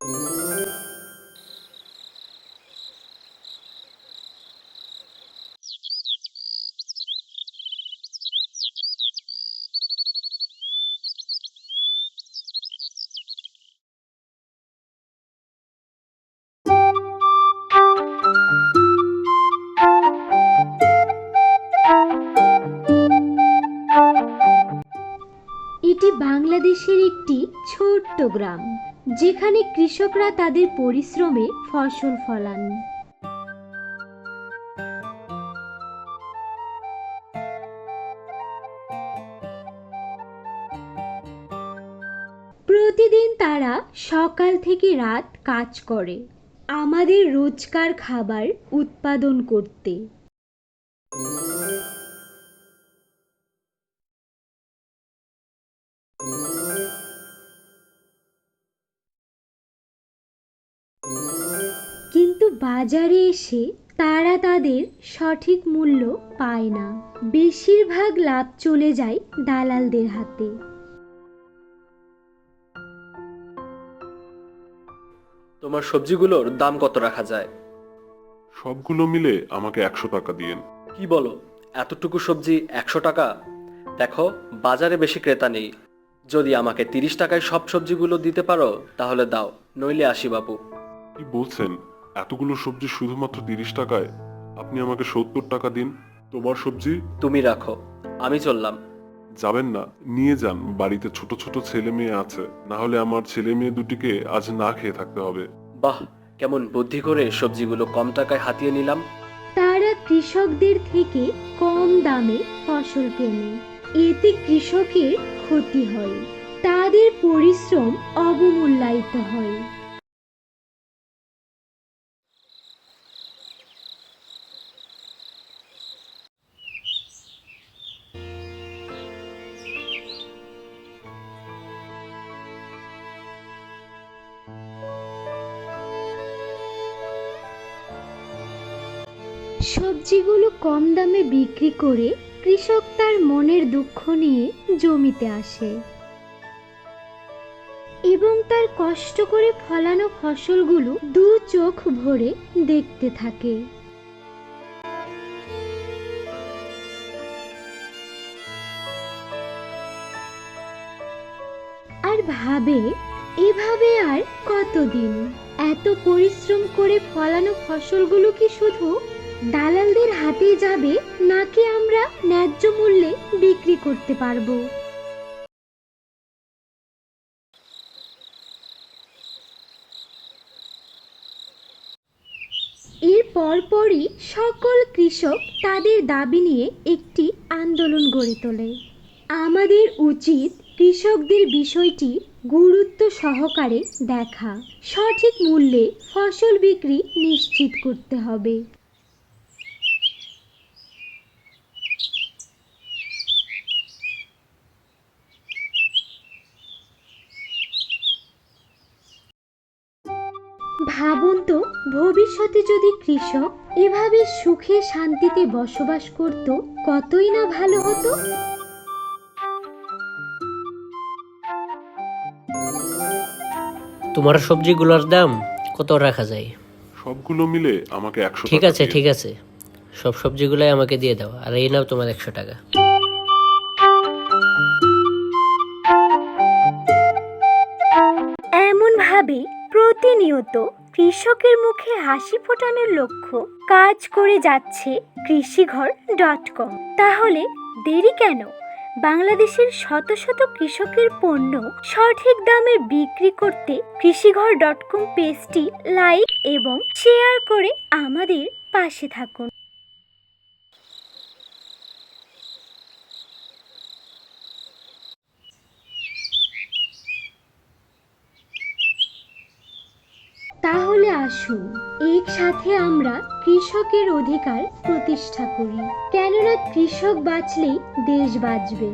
এটি বাংলাদেশের একটি ছোট্ট গ্রাম, যেখানে কৃষকরা তাদের পরিশ্রমে ফসল ফলান। প্রতিদিন তারা সকাল থেকে রাত কাজ করে আমাদের রোজকার খাবার উৎপাদন করতে। কিন্তু বাজারে এসে তারা তাদের সঠিক মূল্য পায় না। বেশিরভাগ লাভ চলে যায় দালালদের হাতে। তোমার সবজিগুলোর দাম কত রাখা যায়? সবগুলো মিলে আমাকে 100 টাকা দিয়েন। কি বলো, এতটুকু সবজি 100 টাকা? দেখো, বাজারে বেশি ক্রেতা নেই। যদি আমাকে 30 টাকায় সব সবজিগুলো দিতে পারো তাহলে দাও, নইলে আসি বাবু। কি বলছেন? এতগুলো সবজি শুধুমাত্র 30 টাকায়? আপনি আমাকে 70 টাকা দিন। তোমার সবজি তুমি রাখো, আমি চললাম। যাবেন না, নিয়ে যান। বাড়িতে ছোট ছোট ছেলে মেয়ে আছে, না হলে আমার ছেলে মেয়ে দুটিকে আজ না খেয়ে থাকতে হবে। বাহ, কেমন বুদ্ধি করে সবজিগুলো কম টাকায় হাতিয়ে নিলাম। তারা কৃষকদের থেকে কম দামে ফসল কেনে। এতে কৃষকের ক্ষতি হয়, তাদের পরিশ্রম অবমূল্যায়িত হয়। সবজিগুলো কম দামে বিক্রি করে কৃষক তার মনের দুঃখ নিয়ে জমিতে আসে এবং তার কষ্ট করে ফলানো ফসলগুলো দু চোখ ভরে দেখতে থাকে। আর ভাবে, এভাবে আর কতদিন? এত পরিশ্রম করে ফলানো ফসলগুলো কি শুধু দালালদের হাতে যাবে, নাকি আমরা ন্যায্য মূল্যে বিক্রি করতে পারবো? এর পরপরই সকল কৃষক তাদের দাবি নিয়ে একটি আন্দোলন গড়ে তোলে। আমাদের উচিত কৃষকদের বিষয়টি গুরুত্ব সহকারে দেখা, সঠিক মূল্যে ফসল বিক্রি নিশ্চিত করতে হবে। ভাবুন তো, ভবিষ্যতে যদি কৃষক এভাবে সুখে শান্তিতে বসবাস করত, কতই না ভালো হতো। তোমার সবজিগুলোর দাম কত রাখা যায়? সবগুলো মিলে আমাকে 100 ঠিক টাকা আছে, দিয়েন। ঠিক আছে, সব সবজিগুলাই আমাকে দিয়ে দাও, আর এই নাও তোমার 100 টাকা। এমন ভাবে প্রতিনিয়ত কৃষকের মুখে হাসি ফোটানোর লক্ষ্য কাজ করে যাচ্ছে কৃষিঘর.com। তাহলে দেরি কেন? বাংলাদেশের শত শত কৃষকের পণ্য সঠিক দামে বিক্রি করতে কৃষিঘর.com পেজটি লাইক এবং শেয়ার করে আমাদের পাশে থাকুন। তাহলে আসুন একসাথে আমরা কৃষকের অধিকার প্রতিষ্ঠা করি, কেননা কৃষক বাঁচলেই দেশ বাঁচবে।